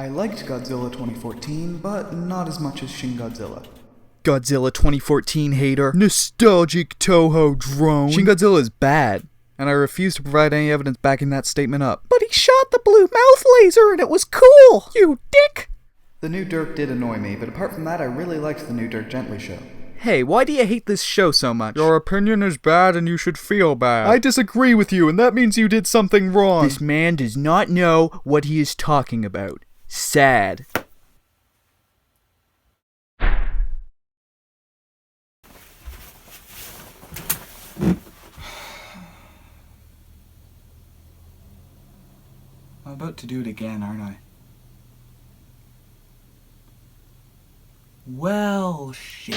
liked Godzilla 2014, but not as much as Shin Godzilla. Godzilla 2014 hater. Nostalgic Toho drone. Shin Godzilla is bad, and I refuse to provide any evidence backing that statement up. But he shot the blue mouth laser and it was cool, you dick! The new Dirk did annoy me, but apart from that, I really liked the new Dirk Gently show. Hey, why do you hate this show so much? Your opinion is bad and you should feel bad. I disagree with you, and that means you did something wrong. This man does not know what he is talking about. Sad. I'm about to do it again, aren't I? Well, shit.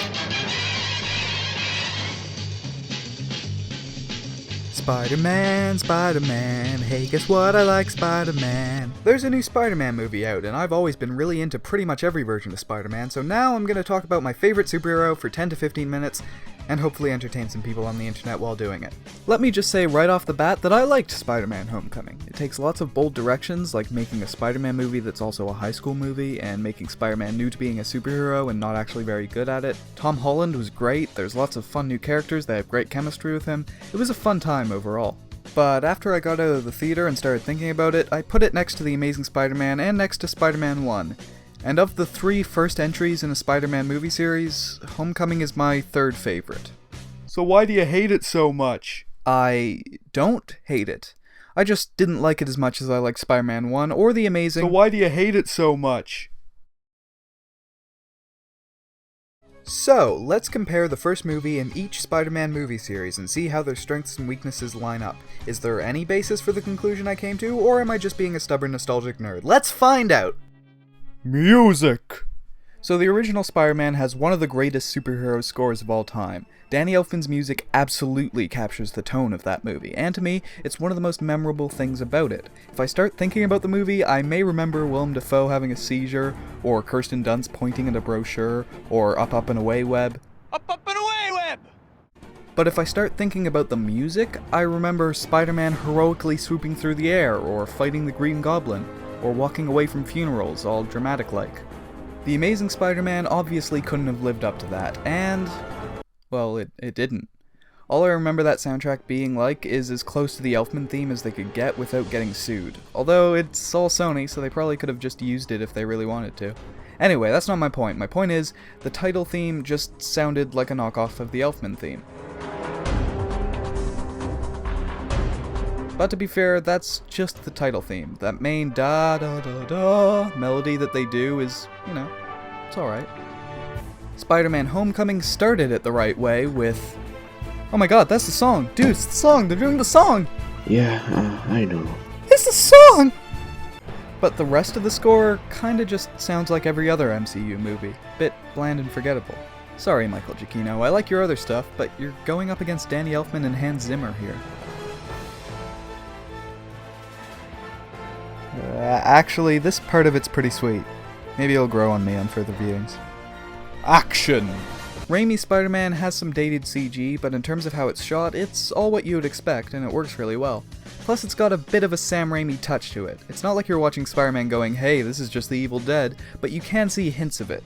Spider-Man, Spider-Man, hey, guess what, I like Spider-Man. There's a new Spider-Man movie out, and I've always been really into pretty much every version of Spider-Man, so now I'm gonna talk about my favorite superhero for 10 to 15 minutes, and hopefully entertain some people on the internet while doing it. Let me just say right off the bat that I liked Spider-Man Homecoming. It takes lots of bold directions, like making a Spider-Man movie that's also a high school movie, and making Spider-Man new to being a superhero and not actually very good at it. Tom Holland was great, there's lots of fun new characters that have great chemistry with him. It was a fun time overall. But after I got out of the theater and started thinking about it, I put it next to The Amazing Spider-Man and next to Spider-Man 1. And of the 3 first entries in a Spider-Man movie series, Homecoming is my third favorite. So why do you hate it so much? I don't hate it. I just didn't like it as much as I liked Spider-Man 1 or The Amazing... So why do you hate it so much? So, let's compare the first movie in each Spider-Man movie series and see how their strengths and weaknesses line up. Is there any basis for the conclusion I came to, or am I just being a stubborn nostalgic nerd? Let's find out! Music! So the original Spider-Man has one of the greatest superhero scores of all time. Danny Elfman's music absolutely captures the tone of that movie, and to me, it's one of the most memorable things about it. If I start thinking about the movie, I may remember Willem Dafoe having a seizure, or Kirsten Dunst pointing at a brochure, or Up and Away Web. Up and away, Web! But if I start thinking about the music, I remember Spider-Man heroically swooping through the air, or fighting the Green Goblin, or walking away from funerals, all dramatic-like. The Amazing Spider-Man obviously couldn't have lived up to that, and... well, it didn't. All I remember that soundtrack being like is as close to the Elfman theme as they could get without getting sued. Although, it's all Sony, so they probably could have just used it if they really wanted to. Anyway, that's not my point. My point is, the title theme just sounded like a knockoff of the Elfman theme. But to be fair, that's just the title theme. That main da-da-da-da melody that they do is, you know, it's alright. Spider-Man Homecoming started it the right way with... oh my god, that's the song! Dude, it's the song! They're doing the song! Yeah, I know. It's the song! But the rest of the score kinda just sounds like every other MCU movie. Bit bland and forgettable. Sorry, Michael Giacchino, I like your other stuff, but you're going up against Danny Elfman and Hans Zimmer here. Actually, this part of it's pretty sweet. Maybe it'll grow on me on further viewings. Action! Raimi's Spider-Man has some dated CG, but in terms of how it's shot, it's all what you would expect, and it works really well. Plus, it's got a bit of a Sam Raimi touch to it. It's not like you're watching Spider-Man going, hey, this is just the Evil Dead, but you can see hints of it.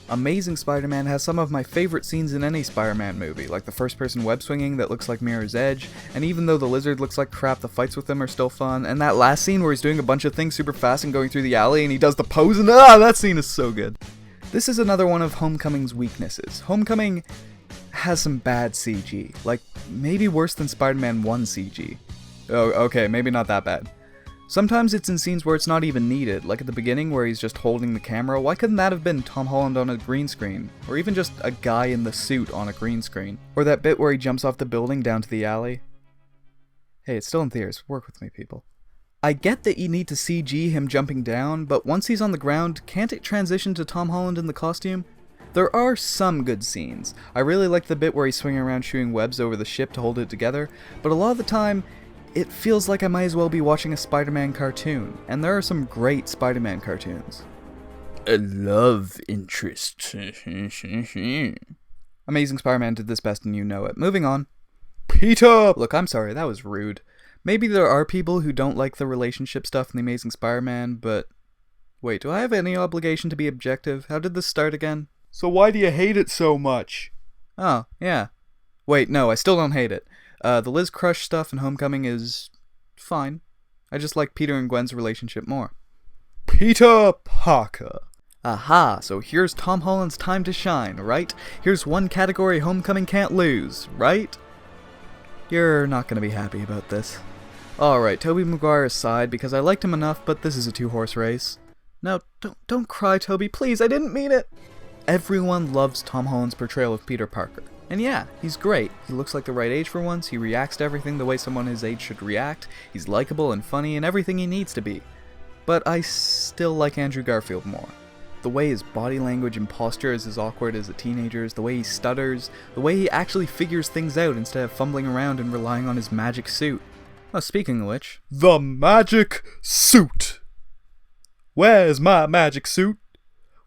Amazing Spider-Man has some of my favorite scenes in any Spider-Man movie, like the first-person web-swinging that looks like Mirror's Edge, and even though the lizard looks like crap, the fights with him are still fun, and that last scene where he's doing a bunch of things super fast and going through the alley and he does the pose and that scene is so good. This is another one of Homecoming's weaknesses. Homecoming has some bad CG, like maybe worse than Spider-Man 1 CG. Oh, okay, maybe not that bad. Sometimes it's in scenes where it's not even needed, like at the beginning where he's just holding the camera. Why couldn't that have been Tom Holland on a green screen? Or even just a guy in the suit on a green screen? Or that bit where he jumps off the building down to the alley? Hey, it's still in theaters. Work with me, people. I get that you need to CG him jumping down, but once he's on the ground, can't it transition to Tom Holland in the costume? There are some good scenes. I really like the bit where he's swinging around shooting webs over the ship to hold it together, but a lot of the time, it feels like I might as well be watching a Spider-Man cartoon, and there are some great Spider-Man cartoons. A love interest. Amazing Spider-Man did this best and you know it. Moving on. Peter! Look, I'm sorry, that was rude. Maybe there are people who don't like the relationship stuff in The Amazing Spider-Man, but Wait, do I have any obligation to be objective? How did this start again? So why do you hate it so much? Oh, yeah. Wait, no, I still don't hate it. The Liz Crush stuff in Homecoming is fine. I just like Peter and Gwen's relationship more. Peter Parker. Aha, so here's Tom Holland's time to shine, right? Here's one category Homecoming can't lose, right? You're not gonna be happy about this. Alright, Tobey Maguire aside, because I liked him enough, but this is a two-horse race. No, don't cry, Toby, please, I didn't mean it! Everyone loves Tom Holland's portrayal of Peter Parker. And yeah, he's great. He looks like the right age for once, he reacts to everything the way someone his age should react, he's likable and funny and everything he needs to be. But I still like Andrew Garfield more. The way his body language and posture is as awkward as a teenager's, the way he stutters, the way he actually figures things out instead of fumbling around and relying on his magic suit. Oh, speaking of which... The magic suit. Where's my magic suit?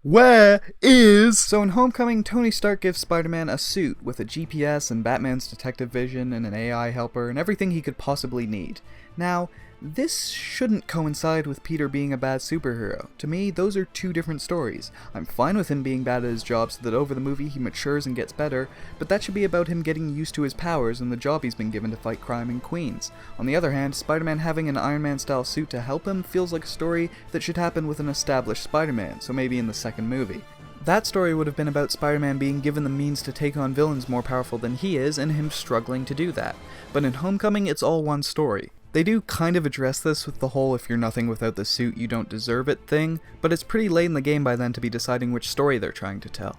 Where is... So in Homecoming, Tony Stark gives Spider-Man a suit with a GPS and Batman's detective vision and an AI helper and everything he could possibly need. Now, this shouldn't coincide with Peter being a bad superhero. To me, those are two different stories. I'm fine with him being bad at his job so that over the movie he matures and gets better, but that should be about him getting used to his powers and the job he's been given to fight crime in Queens. On the other hand, Spider-Man having an Iron Man-style suit to help him feels like a story that should happen with an established Spider-Man, so maybe in the second movie. That story would have been about Spider-Man being given the means to take on villains more powerful than he is, and him struggling to do that. But in Homecoming, it's all one story. They do kind of address this with the whole if you're nothing without the suit, you don't deserve it thing, but it's pretty late in the game by then to be deciding which story they're trying to tell.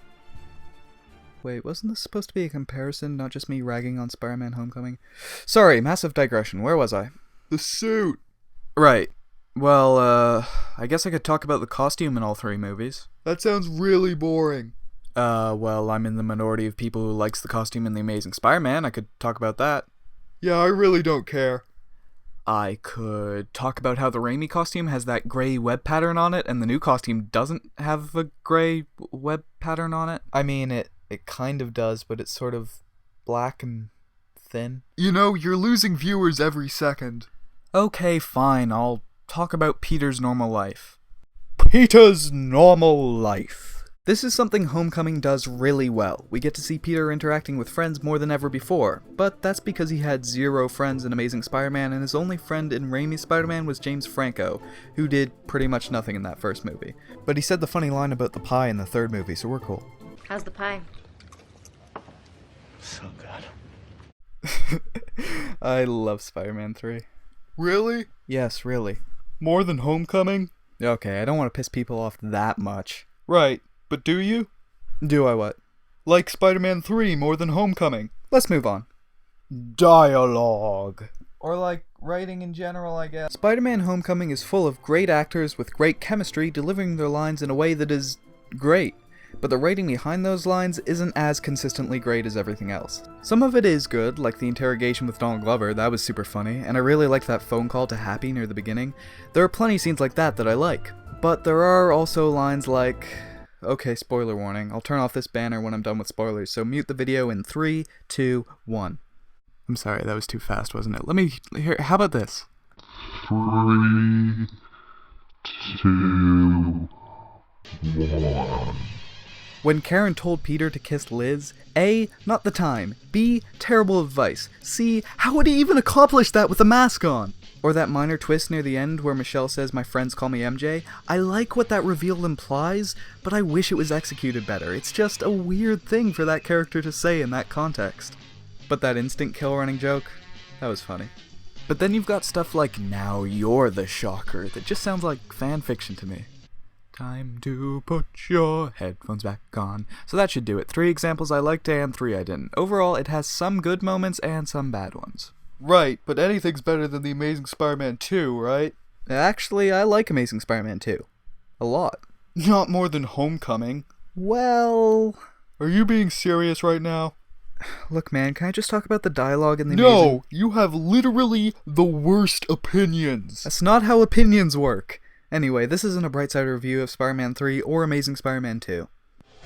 Wait, wasn't this supposed to be a comparison, not just me ragging on Spider-Man Homecoming? Sorry, massive digression, where was I? The suit. Right. Well, I guess I could talk about the costume in all three movies. That sounds really boring. Well, I'm in the minority of people who likes the costume in The Amazing Spider-Man, I could talk about that. Yeah, I really don't care. I could talk about how the Raimi costume has that gray web pattern on it, and the new costume doesn't have a gray web pattern on it. I mean, it kind of does, but it's sort of black and thin. You know, you're losing viewers every second. Okay, fine, I'll talk about Peter's normal life. Peter's normal life. This is something Homecoming does really well. We get to see Peter interacting with friends more than ever before, but that's because he had zero friends in Amazing Spider-Man, and his only friend in Raimi's Spider-Man was James Franco, who did pretty much nothing in that first movie. But he said the funny line about the pie in the third movie, so we're cool. How's the pie? So good. I love Spider-Man 3. Really? Yes, really. More than Homecoming? Okay, I don't want to piss people off that much. Right, but do you? Do I what? Like Spider-Man 3 more than Homecoming? Let's move on. Dialogue. Or like, writing in general, I guess. Spider-Man Homecoming is full of great actors with great chemistry delivering their lines in a way that is great. But the writing behind those lines isn't as consistently great as everything else. Some of it is good, like the interrogation with Donald Glover, that was super funny, and I really liked that phone call to Happy near the beginning. There are plenty of scenes like that I like. But there are also lines like... Okay, spoiler warning, I'll turn off this banner when I'm done with spoilers, so mute the video in 3, 2, 1. I'm sorry, that was too fast, wasn't it? Let me hear, how about this? 3, 2, 1. When Karen told Peter to kiss Liz, A, not the time, B, terrible advice, C, how would he even accomplish that with a mask on? Or that minor twist near the end where Michelle says, "My friends call me MJ." I like what that reveal implies, but I wish it was executed better. It's just a weird thing for that character to say in that context. But that instant kill running joke, that was funny. But then you've got stuff like, "Now you're the shocker," that just sounds like fan fiction to me. Time to put your headphones back on. So that should do it. 3 examples I liked and 3 I didn't. Overall, it has some good moments and some bad ones. Right, but anything's better than The Amazing Spider-Man 2, right? Actually, I like Amazing Spider-Man 2. A lot. Not more than Homecoming. Well... Are you being serious right now? Look, man, can I just talk about the dialogue in the No, Amazing... you have literally the worst opinions. That's not how opinions work. Anyway, this isn't a bright side review of Spider-Man 3 or Amazing Spider-Man 2.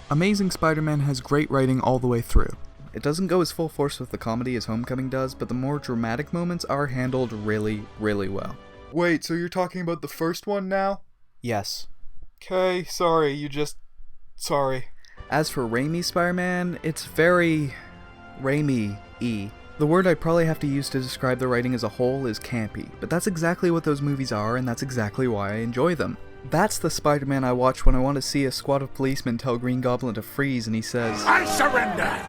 Amazing Spider-Man has great writing all the way through. It doesn't go as full force with the comedy as Homecoming does, but the more dramatic moments are handled really, really well. Wait, so you're talking about the first one now? Yes. Okay, sorry. Sorry. As for Raimi's Spider-Man, it's very Raimi-y. The word I'd probably have to use to describe the writing as a whole is campy, but that's exactly what those movies are, and that's exactly why I enjoy them. That's the Spider-Man I watch when I want to see a squad of policemen tell Green Goblin to freeze and he says, I surrender!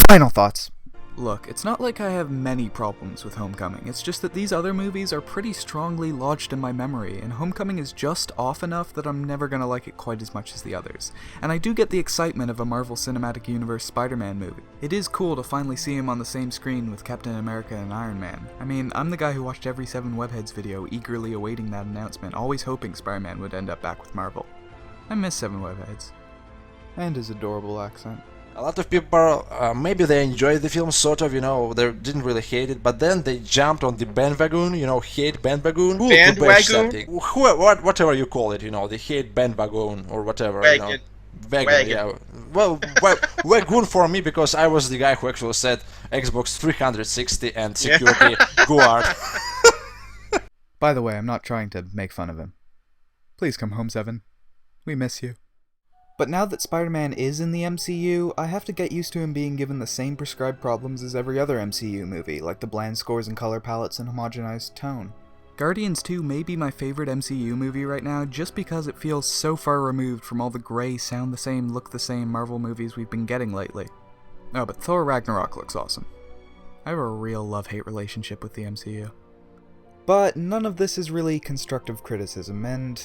Final thoughts. Look, it's not like I have many problems with Homecoming, it's just that these other movies are pretty strongly lodged in my memory, and Homecoming is just off enough that I'm never gonna like it quite as much as the others. And I do get the excitement of a Marvel Cinematic Universe Spider-Man movie. It is cool to finally see him on the same screen with Captain America and Iron Man. I mean, I'm the guy who watched every 7 Webheads video eagerly awaiting that announcement, always hoping Spider-Man would end up back with Marvel. I miss 7 Webheads. And his adorable accent. A lot of people, maybe they enjoyed the film, sort of, they didn't really hate it, but then they jumped on the bandwagon, hate bandwagon. Who could bash something? Whatever you call it, the hate bandwagon or whatever. Wagon. Wagon, yeah. Well, wagon for me, because I was the guy who actually said Xbox 360 and security guard. By the way, I'm not trying to make fun of him. Please come home, Seven. We miss you. But now that Spider-Man is in the MCU, I have to get used to him being given the same prescribed problems as every other MCU movie, like the bland scores and color palettes and homogenized tone. Guardians 2 may be my favorite MCU movie right now just because it feels so far removed from all the grey, sound the same, look the same Marvel movies we've been getting lately. Oh, but Thor Ragnarok looks awesome. I have a real love-hate relationship with the MCU. But none of this is really constructive criticism, and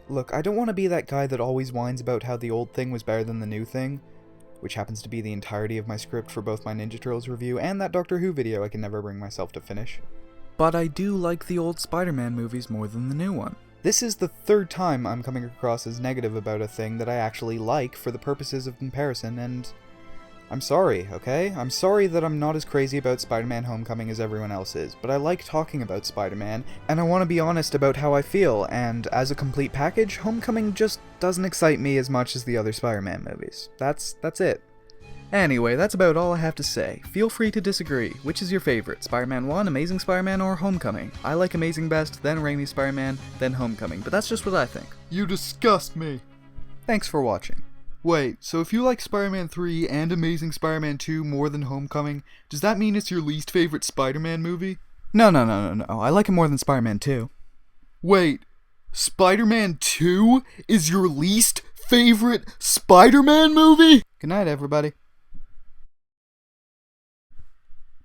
look, I don't want to be that guy that always whines about how the old thing was better than the new thing, which happens to be the entirety of my script for both my Ninja Turtles review and that Doctor Who video I can never bring myself to finish. But I do like the old Spider-Man movies more than the new one. This is the 3rd time I'm coming across as negative about a thing that I actually like for the purposes of comparison, and I'm sorry, okay? I'm sorry that I'm not as crazy about Spider-Man Homecoming as everyone else is, but I like talking about Spider-Man, and I want to be honest about how I feel, and as a complete package, Homecoming just doesn't excite me as much as the other Spider-Man movies. That's it. Anyway, that's about all I have to say. Feel free to disagree. Which is your favorite? Spider-Man 1, Amazing Spider-Man, or Homecoming? I like Amazing best, then Raimi Spider-Man, then Homecoming, but that's just what I think. You disgust me. Thanks for watching. Wait, so if you like Spider-Man 3 and Amazing Spider-Man 2 more than Homecoming, does that mean it's your least favorite Spider-Man movie? No. I like it more than Spider-Man 2. Wait, Spider-Man 2 is your least favorite Spider-Man movie? Good night, everybody.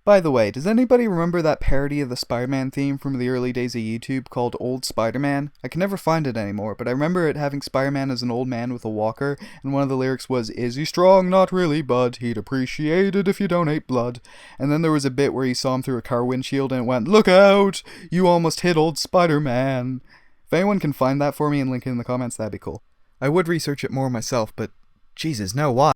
By the way, does anybody remember that parody of the Spider-Man theme from the early days of YouTube called Old Spider-Man? I can never find it anymore, but I remember it having Spider-Man as an old man with a walker, and one of the lyrics was, "Is he strong? Not really, but he'd appreciate it if you donate blood." And then there was a bit where he saw him through a car windshield and it went, "Look out! You almost hit old Spider-Man." If anyone can find that for me and link it in the comments, that'd be cool. I would research it more myself, but Jesus, no, why?